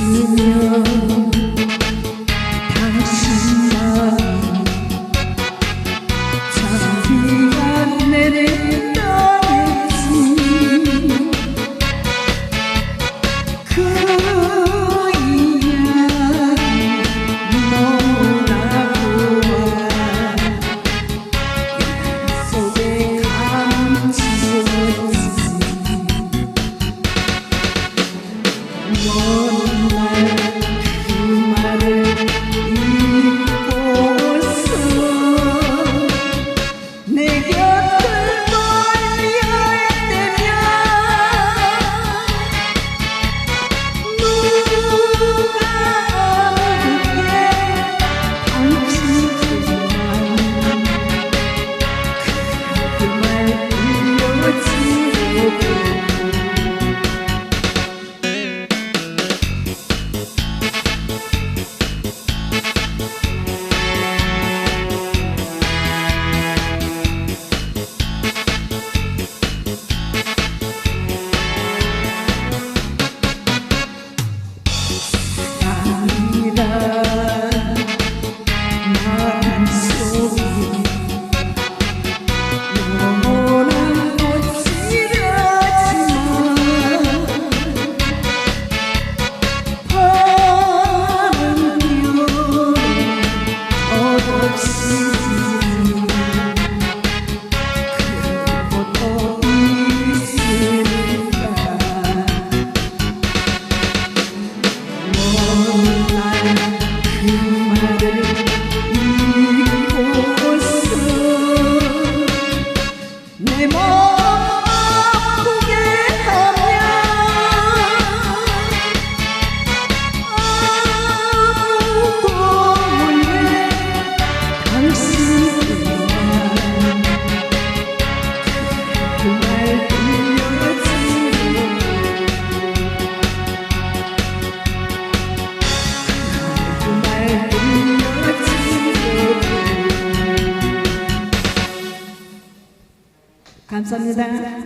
있으면 당신만 자비가 내린다겠지. 그 이야기 너무나 고와 속에 감추었지. 먼 날 그 말을 잊고서 내 곁을 멀리할 때면 누가 아무게 당신뿐만 그 말 들려주고 내 몸 아프게 하며 아무도 몰래 당신뿐만 그 말 들려주고 그 말 들려주고. 감사합니다.